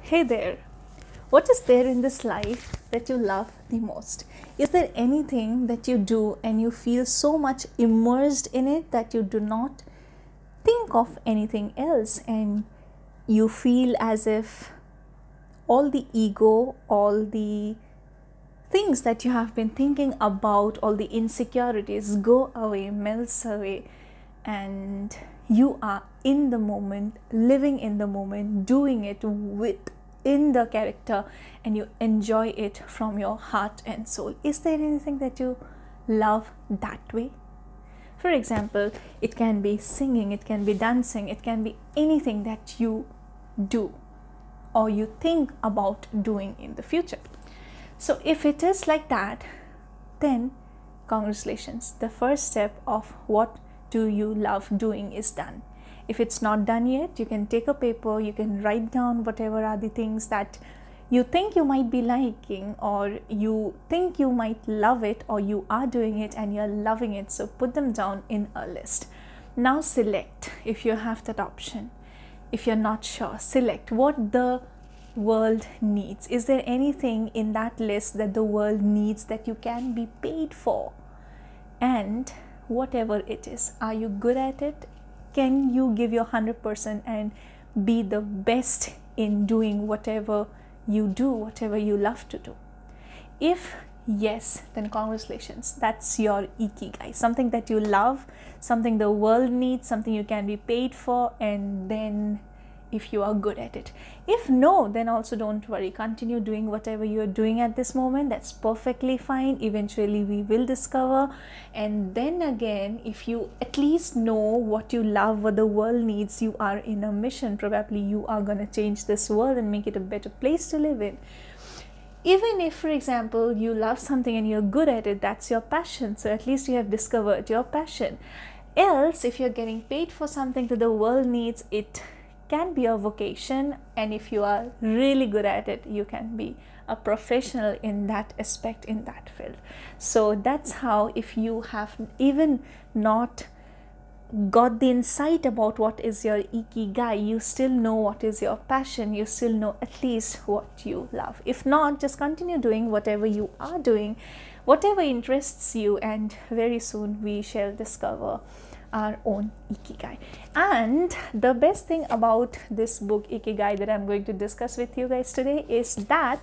Hey there, what is there in this life that you love the most? Is there anything that you do and you feel so much immersed in it that you do not think of anything else, and you feel as if all the ego, all the things that you have been thinking about, all the insecurities go away, melts away, and you are in the moment, living in the moment, doing it within the character, and you enjoy it from your heart and soul? Is there anything that you love that way? For example, it can be singing, it can be dancing, it can be anything that you do or you think about doing in the future. So if it is like that, then congratulations, the first step of what do you love doing is done. If it's not done yet, you can take a paper, you can write down whatever are the things that you think you might be liking, or you think you might love it, or you are doing it and you're loving it. So put them down in a list. Now select if you have that option. If you're not sure, select what the world needs. Is there anything in that list that the world needs that you can be paid for? And whatever it is, are you good at it? Can you give your 100% and be the best in doing whatever you do, whatever you love to do? If yes, then congratulations, that's your ikigai, something that you love, something the world needs, something you can be paid for, and then if you are good at it. If no, then also don't worry, continue doing whatever you're doing at this moment. That's perfectly fine. Eventually we will discover, and then again, if you at least know what you love, what the world needs, you are in a mission. Probably you are going to change this world and make it a better place to live in. Even if, for example, you love something and you're good at it, that's your passion, so at least you have discovered your passion. Else, if you're getting paid for something that the world needs, it can be a vocation, and if you are really good at it, you can be a professional in that aspect, in that field. So that's how, if you have even not got the insight about what is your ikigai, you still know what is your passion, you still know at least what you love. If not, just continue doing whatever you are doing, whatever interests you, and very soon we shall discover our own ikigai. And the best thing about this book Ikigai that I'm going to discuss with you guys today is that,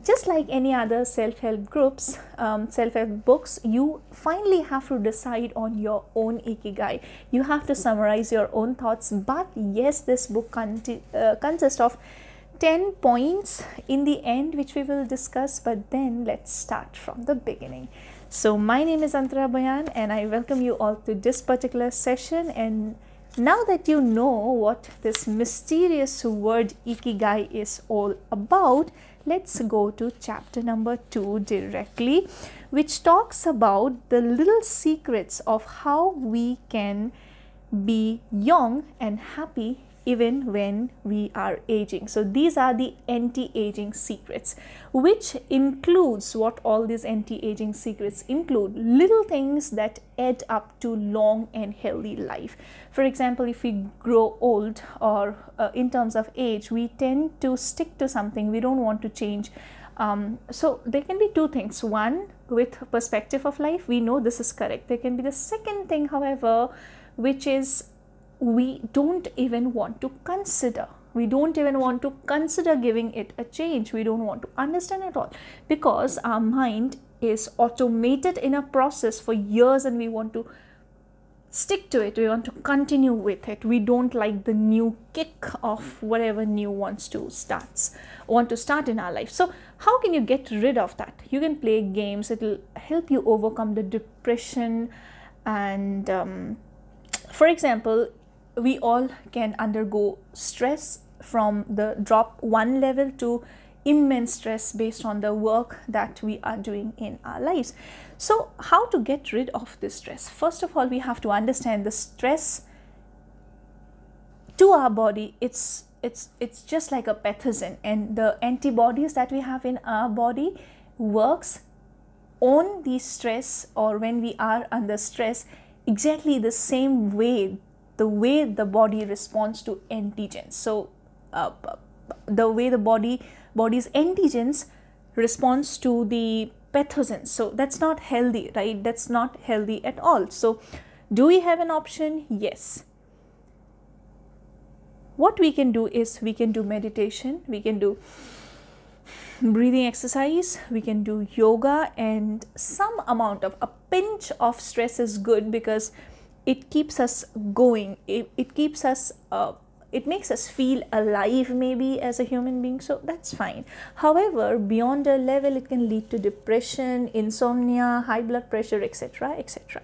just like any other self-help groups, self-help books, you finally have to decide on your own ikigai. You have to summarize your own thoughts. But yes, this book consists of 10 points in the end, which we will discuss. But then let's start from the beginning. So my name is Antarabhuyan, and I welcome you all to this particular session. And now that you know what this mysterious word ikigai is all about, let's go to chapter number 2 directly, which talks about the little secrets of how we can be young and happy even when we are aging. So these are the anti-aging secrets, which includes, what all these anti-aging secrets include, little things that add up to long and healthy life. For example, if we grow old, or in terms of age, we tend to stick to something, we don't want to change. So there can be two things. One, with perspective of life, we know this is correct. There can be the second thing, however, which is we don't even want to consider. We don't even want to consider giving it a change. We don't want to understand at all, because our mind is automated in a process for years, and we want to stick to it. We want to continue with it. We don't like the new kick of whatever new want to start in our life. So how can you get rid of that? You can play games. It will help you overcome the depression. And for example, we all can undergo stress from the drop 1 level to immense stress based on the work that we are doing in our lives. So how to get rid of this stress? First of all, we have to understand the stress to our body. It's just like a pathogen, and the antibodies that we have in our body works on the stress, or when we are under stress, exactly the same way, the way the body responds to antigens. So the way the body's antigens responds to the pathogens. So that's not healthy, right? That's not healthy at all. So do we have an option? Yes. What we can do is we can do meditation, we can do breathing exercise, we can do yoga, and some amount of, a pinch of stress is good because it keeps us going, it keeps us it makes us feel alive maybe as a human being, so that's fine. However, beyond a level, it can lead to depression, insomnia, high blood pressure, etc., etc.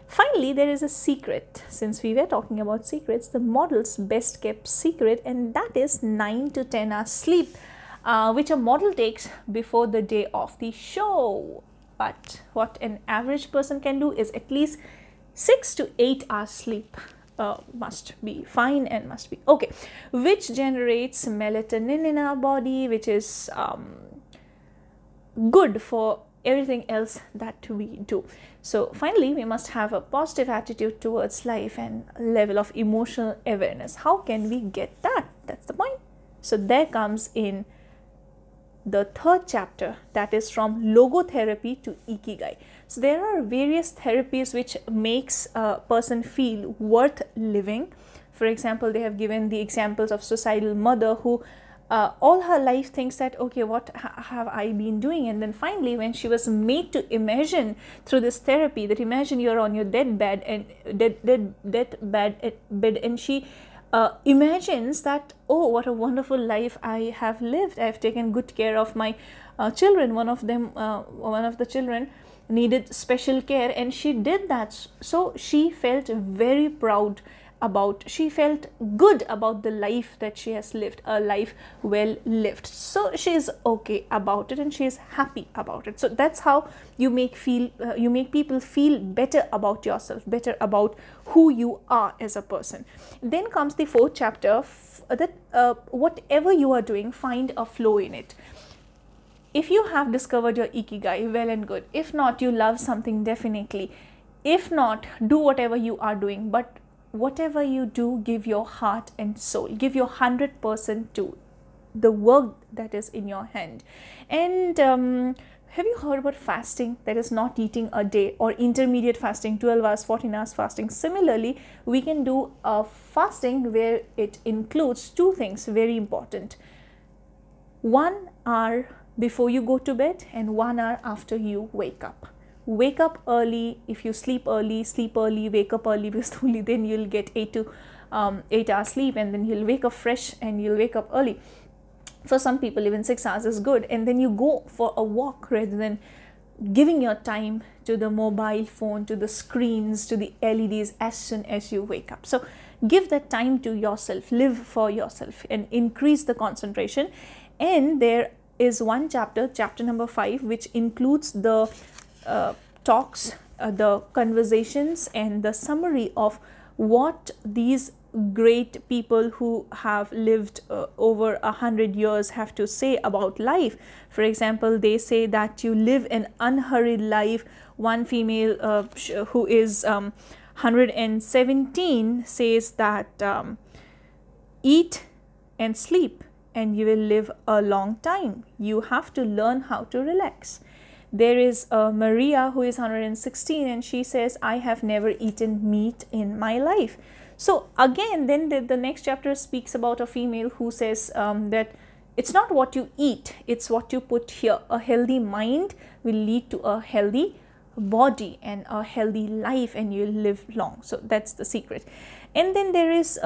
Finally, there is a secret. Since we were talking about secrets, the model's best kept secret, and that is 9 to 10 hours sleep, which a model takes before the day of the show. But what an average person can do is at least 6 to 8 hours sleep. Must be fine and must be okay, which generates melatonin in our body, which is good for everything else that we do. So finally, we must have a positive attitude towards life and level of emotional awareness. How can we get that? That's the point. So there comes in the third chapter, that is from logotherapy to ikigai. So there are various therapies which makes a person feel worth living. For example, they have given the examples of suicidal mother who all her life thinks that, okay, what have I been doing? And then finally, when she was made to imagine through this therapy, that imagine you're on your deathbed and she imagines that, oh, what a wonderful life I have lived. I have taken good care of my children. One of the children needed special care, and she did that. So she felt very proud about, she felt good about the life that she has lived, a life well lived. So she is okay about it and she is happy about it. So that's how you make people feel better about yourself, better about who you are as a person. Then comes the fourth chapter, that whatever you are doing, find a flow in it. If you have discovered your ikigai, well and good. If not, you love something definitely. If not, do whatever you are doing, but whatever you do, give your heart and soul, give your 100% to the work that is in your hand. And have you heard about fasting? That is not eating a day, or intermediate fasting, 12 hours, 14 hours fasting. Similarly, we can do a fasting where it includes two things very important: 1 hour before you go to bed and 1 hour after you wake up. Wake up early. If you sleep early, wake up early, because only then you'll get 8 hours sleep, and then you'll wake up fresh and you'll wake up early. For some people, even 6 hours is good. And then you go for a walk rather than giving your time to the mobile phone, to the screens, to the LEDs as soon as you wake up. So give that time to yourself, live for yourself, and increase the concentration. And there is one chapter, chapter number 5, which includes the talks, the conversations, and the summary of what these great people who have lived over 100 years have to say about life. For example, they say that you live an unhurried life. One female who is 117 says that eat and sleep and you will live a long time. You have to learn how to relax. There is Maria who is 116, and she says, I have never eaten meat in my life. So again, then the next chapter speaks about a female who says that it's not what you eat, it's what you put here. A healthy mind will lead to a healthy body and a healthy life, and you'll live long. So that's the secret. And then there is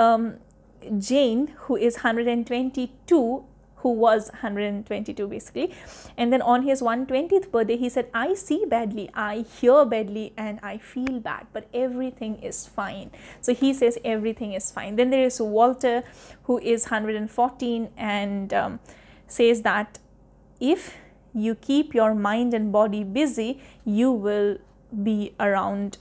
Jane, who is 122, who was 122 basically, and then on his 120th birthday he said, I see badly, I hear badly, and I feel bad, but everything is fine. So he says everything is fine. Then there is Walter, who is 114, and says that if you keep your mind and body busy, you will be around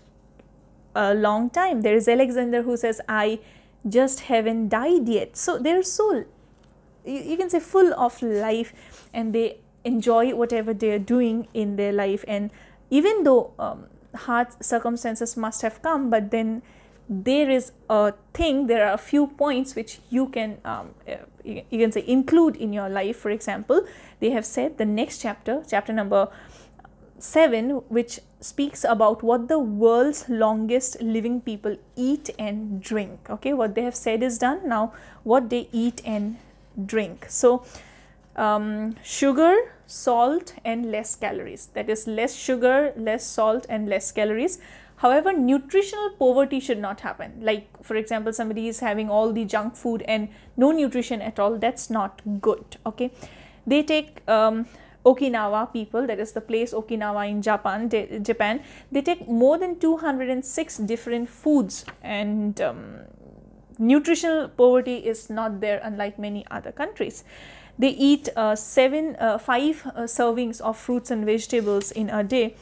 a long time. There is Alexander, who says, I just haven't died yet. So they're so, you can say, full of life, and they enjoy whatever they are doing in their life. And even though hard circumstances must have come, but then there is a thing, there are a few points which you can say include in your life. For example, they have said the next chapter, chapter number 7, which speaks about what the world's longest living people eat and drink. Okay, what they have said is done. Now what they eat and drink. So sugar, salt and less calories. That is, less sugar, less salt and less calories. However, nutritional poverty should not happen. Like, for example, somebody is having all the junk food and no nutrition at all. That's not good. Okay, they take Okinawa people, that is the place Okinawa in Japan, they take more than 206 different foods, and nutritional poverty is not there, unlike many other countries. They eat 5 servings of fruits and vegetables in a day,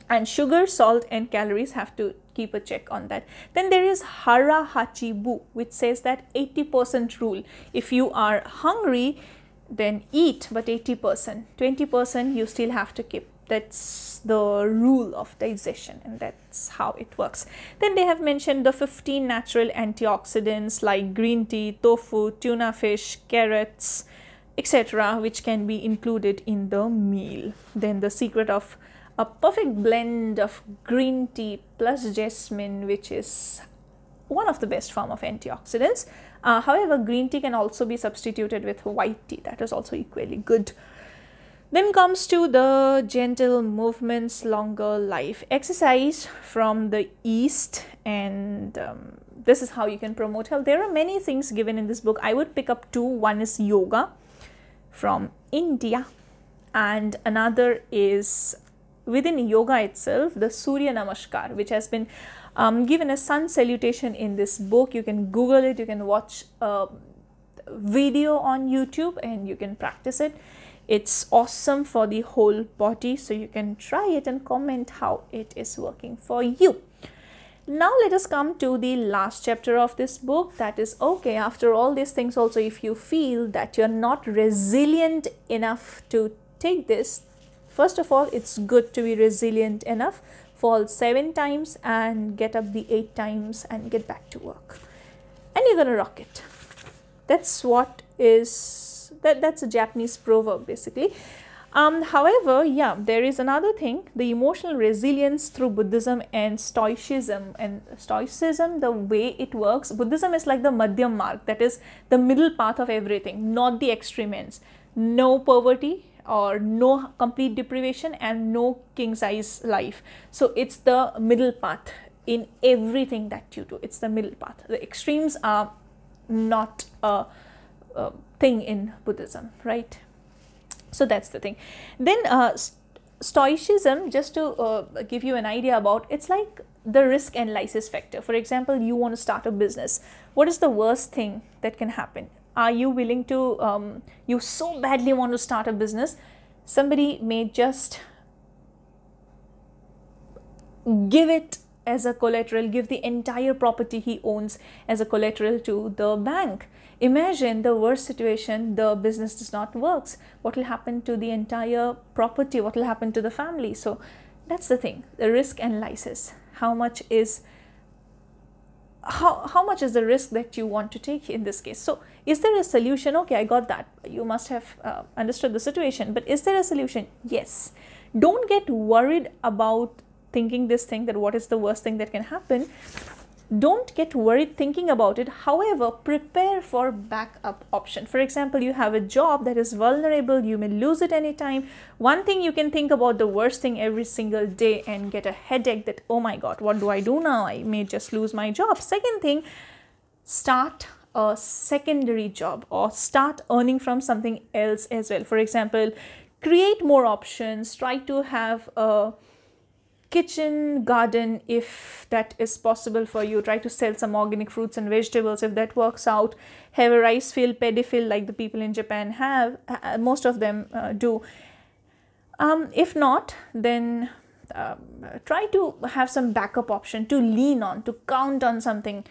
and sugar, salt and calories have to keep a check on that. Then there is Hara Hachibu, which says that 80% rule. If you are hungry, then eat, but 80%, 20% you still have to keep. That's the rule of digestion, and that's how it works. Then they have mentioned the 15 natural antioxidants like green tea, tofu, tuna fish, carrots, etc., which can be included in the meal. Then the secret of a perfect blend of green tea plus jasmine, which is one of the best form of antioxidants. However, green tea can also be substituted with white tea. That is also equally good. Then comes to the gentle movements, longer life, exercise from the East, and this is how you can promote health. There are many things given in this book. I would pick up 2. One is yoga from India, and another is within yoga itself, the Surya Namaskar, which has been given a sun salutation in this book. You can Google it, you can watch a video on YouTube and you can practice it. It's awesome for the whole body, so you can try it and comment how it is working for you. Now let us come to the last chapter of this book, that is, okay, after all these things also, if you feel that you're not resilient enough to take this, first of all, it's good to be resilient enough, fall 7 times and get up the 8 times and get back to work, and you're gonna rock it. That's what is, that's a Japanese proverb basically. However, yeah, there is another thing, the emotional resilience through Buddhism and Stoicism. And Stoicism, the way it works, Buddhism is like the Madhyam Marg, that is the middle path of everything, not the extreme ends. No poverty or no complete deprivation and no king size life. So it's the middle path in everything that you do. It's the middle path. The extremes are not a thing in Buddhism, right? So that's the thing. Then Stoicism, just to give you an idea about, it's like the risk analysis factor. For example, you want to start a business. What is the worst thing that can happen? Are you willing to, you so badly want to start a business, somebody may just give it as a collateral, give the entire property he owns as a collateral to the bank. Imagine the worst situation, the business does not work. What will happen to the entire property? What will happen to the family? So that's the thing, the risk analysis. How much is the risk that you want to take in this case? So is there a solution? Okay, I got that. You must have understood the situation, but is there a solution? Yes. Don't get worried about thinking this thing, that what is the worst thing that can happen. Don't get worried thinking about it. However, prepare for backup option. For example, you have a job that is vulnerable, you may lose it anytime. One thing, you can think about the worst thing every single day and get a headache that, oh my God, what do I do now? I may just lose my job. Second thing, start a secondary job or start earning from something else as well. For example, create more options, try to have a kitchen garden if that is possible for you. Try to sell some organic fruits and vegetables if that works out. Have a rice field, paddy field like the people in Japan have, most of them do. If not, then try to have some backup option to lean on, to count on something.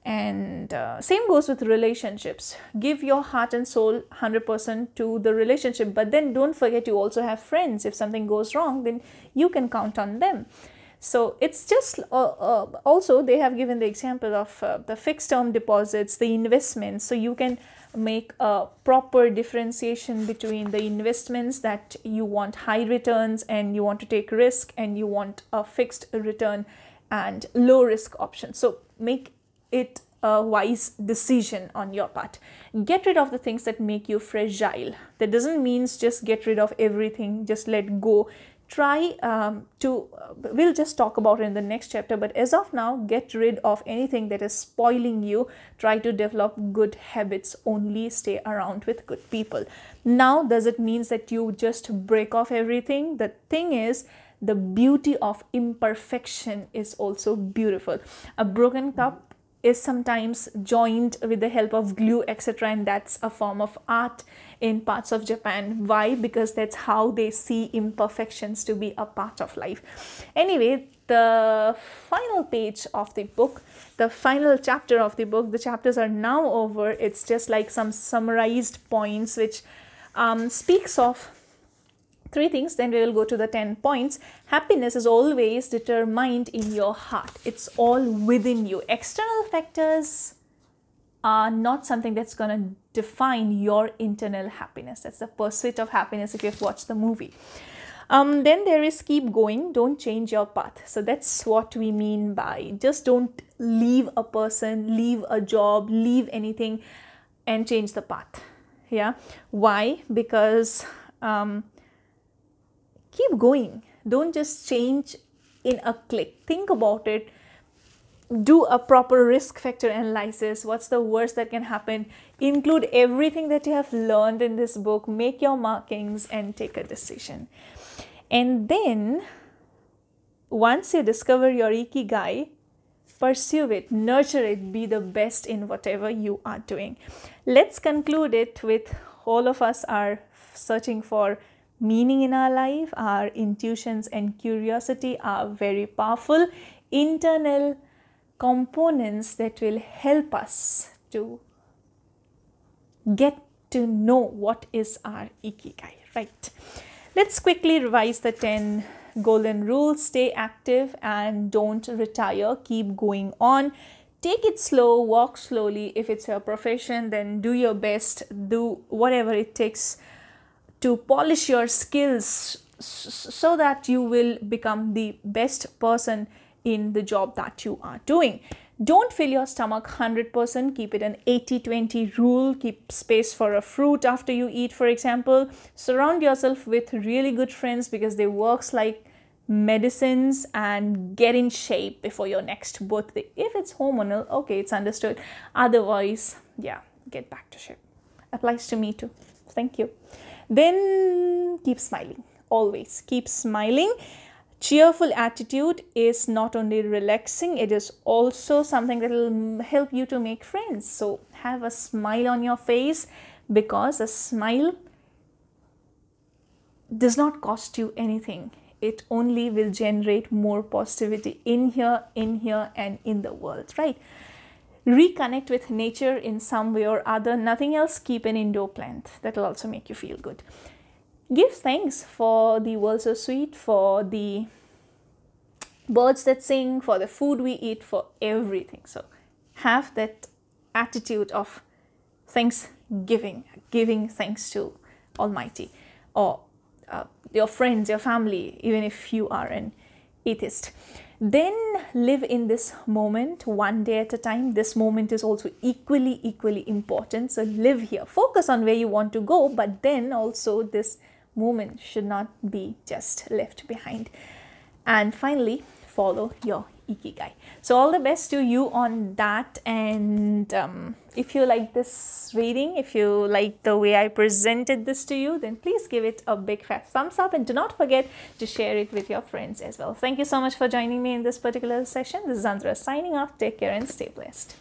And same goes with relationships. Give your heart and soul 100% to the relationship, but then don't forget you also have friends. If something goes wrong, then you can count on them. So it's just also they have given the example of the fixed term deposits, the investments. So you can make a proper differentiation between the investments that you want high returns and you want to take risk, and you want a fixed return and low risk option. So make it a wise decision on your part. Get rid of the things that make you fragile. That doesn't mean just get rid of everything, just let go. Try we'll just talk about it in the next chapter, but as of now, get rid of anything that is spoiling you. Try to develop good habits, only stay around with good people. Now, does it mean that you just break off everything? The thing is, the beauty of imperfection is also beautiful. A broken cup is sometimes joined with the help of glue, etc., and that's a form of art in parts of Japan. Why? Because that's how they see imperfections to be a part of life. Anyway, the final page of the book, the final chapter of the book, the chapters are now over. It's just like some summarized points which speaks of 3 things. Then we will go to the 10 points. Happiness is always determined in your heart. It's all within you. External factors are not something that's going to define your internal happiness. That's the pursuit of happiness if you've watched the movie. Then there is keep going, don't change your path. So that's what we mean by just don't leave a person, leave a job, leave anything and change the path. Yeah. Why? Because keep going. Don't just change in a click. Think about it. Do a proper risk factor analysis. What's the worst that can happen? Include everything that you have learned in this book. Make your markings and take a decision. And then, once you discover your Ikigai, pursue it, nurture it, be the best in whatever you are doing. Let's conclude it with all of us are searching for meaning in our life. Our intuitions and curiosity are very powerful internal components that will help us to get to know what is our Ikigai, right? Let's quickly revise the 10 golden rules. Stay active and don't retire. Keep going on. Take it slow, walk slowly. If it's your profession, then do your best. Do whatever it takes to polish your skills so that you will become the best person in the job that you are doing. Don't fill your stomach 100%. Keep it an 80-20 rule. Keep space for a fruit after you eat, for example. Surround yourself with really good friends because they work like medicines, and get in shape before your next birthday. If it's hormonal, okay, it's understood. Otherwise, yeah, get back to shape. Applies to me too. Thank you. Then keep smiling. Always keep smiling. Cheerful attitude is not only relaxing, it is also something that will help you to make friends. So have a smile on your face, because a smile does not cost you anything. It only will generate more positivity in here, and in the world, right? Reconnect with nature in some way or other. Nothing else, keep an indoor plant. That will also make you feel good. Give thanks for the world so sweet, for the birds that sing, for the food we eat, for everything. So have that attitude of thanksgiving, giving thanks to Almighty, or your friends, your family, even if you are an atheist. Then live in this moment, one day at a time. This moment is also equally important. So live here. Focus on where you want to go, but then also this moment should not be just left behind. And finally, follow your Ikigai. So all the best to you on that. And if you like this reading, if you like the way I presented this to you, then please give it a big fat thumbs up, and do not forget to share it with your friends as well. Thank you so much for joining me in this particular session. This is Antara signing off. Take care and stay blessed.